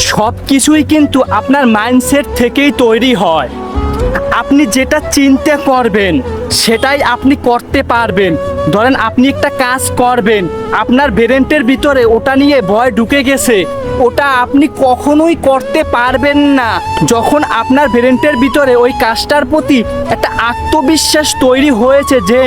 সব কিছুই কিন্তু আপনার মাইন্ডসেট থেকেই তৈরি হয়। আপনি যেটা চিন্তা করবেন সেটাই আপনি করতে পারবেন। ধরেন আপনি একটা কাজ করবেন, আপনার ব্রেনের ভিতরে ওটা নিয়ে ভয় ঢুকে গেছে, ওটা আপনি কখনোই করতে পারবেন না। যখন আপনার ব্রেনের ভিতরে ওই কাজটার প্রতি একটা আত্মবিশ্বাস তৈরি হয়েছে যে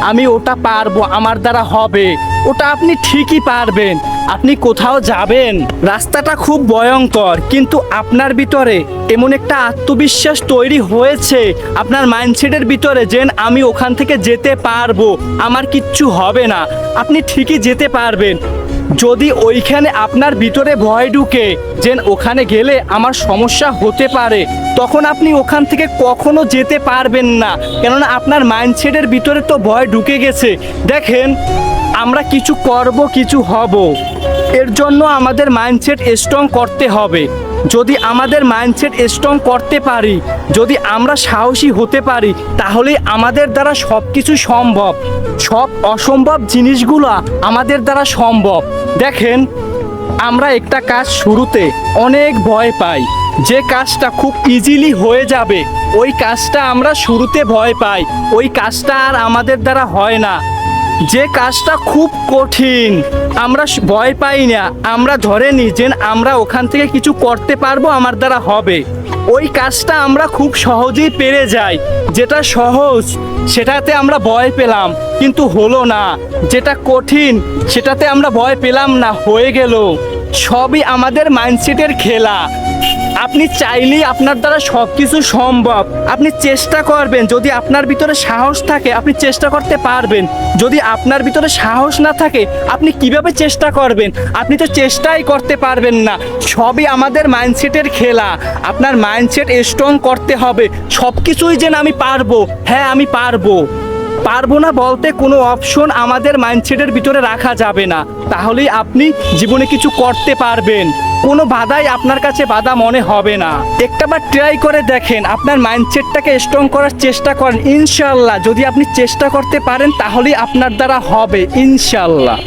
আমি ওটা পারবো, আমার দ্বারা হবে, ওটা আপনি ঠিকই পারবেন। আপনি কোথাও যাবেন, রাস্তাটা খুব ভয়ঙ্কর, কিন্তু আপনার ভিতরে এমন একটা আত্মবিশ্বাস তৈরি হয়েছে আপনার মাইন্ডসেটের ভিতরে যে আমি ওখান থেকে যেতে পারবো, আমার কিচ্ছু হবে না, আপনি ঠিকই যেতে পারবেন। যদি ওইখানে আপনার ভিতরে ভয় ঢুকে যে ওখানে গেলে আমার সমস্যা হতে পারে, তখন আপনি ওখান থেকে কখনো যেতে পারবেন না, কেননা আপনার মাইন্ডসেটের ভিতরে তো ভয় ঢুকে গেছে। দেখেন, আমরা কিছু করব, কিছু হব, এর জন্য আমাদের মাইন্ডসেট স্ট্রং করতে হবে। যদি আমাদের মাইন্ডসেট স্ট্রং করতে পারি, যদি আমরা সাহসী হতে পারি, তাহলেই আমাদের দ্বারা সব কিছু সম্ভব। সব অসম্ভব জিনিসগুলো আমাদের দ্বারা সম্ভব। দেখেন, আমরা একটা কাজ শুরুতে অনেক ভয় পাই, যে কাজটা খুব ইজিলি হয়ে যাবে ওই কাজটা আমরা শুরুতে ভয় পাই, ওই কাজটা আর আমাদের দ্বারা হয় না। যে কাজটা খুব কঠিন আমরা ভয় পাই না, আমরা ধরে নিই যে আমরা ওখান থেকে কিছু করতে পারবো, আমার দ্বারা হবে, ওই কাজটা আমরা খুব সহজেই পেরে যাই। যেটা সহজ সেটাতে আমরা ভয় পেলাম কিন্তু হলো না, যেটা কঠিন সেটাতে আমরা ভয় পেলাম না, হয়ে গেল। সবই আমাদের মাইন্ডসেটের খেলা। আপনি চাইলেই আপনার দ্বারা সব কিছু সম্ভব। আপনি চেষ্টা করবেন, যদি আপনার ভিতরে সাহস থাকে আপনি চেষ্টা করতে পারবেন। যদি আপনার ভিতরে সাহস না থাকে আপনি কিভাবে চেষ্টা করবেন? আপনি তো চেষ্টাই করতে পারবেন না। সবই আমাদের মাইন্ডসেটের খেলা। আপনার মাইন্ডসেট স্ট্রং করতে হবে, সব কিছুই যেন আমি পারবো, হ্যাঁ আমি পারবো। পারবো না বলতে কোনো অপশন আমাদের মাইন্ডসেটের ভিতরে রাখা যাবে না, তাহলেই আপনি জীবনে কিছু করতে পারবেন। কোনো বাধাই আপনার কাছে বাধা মনে হবে না। একটাবার ট্রাই করে দেখেন, আপনার মাইন্ডসেটটাকে স্ট্রং করার চেষ্টা করেন। ইনশাল্লাহ যদি আপনি চেষ্টা করতে পারেন তাহলেই আপনার দ্বারা হবে, ইনশাল্লাহ।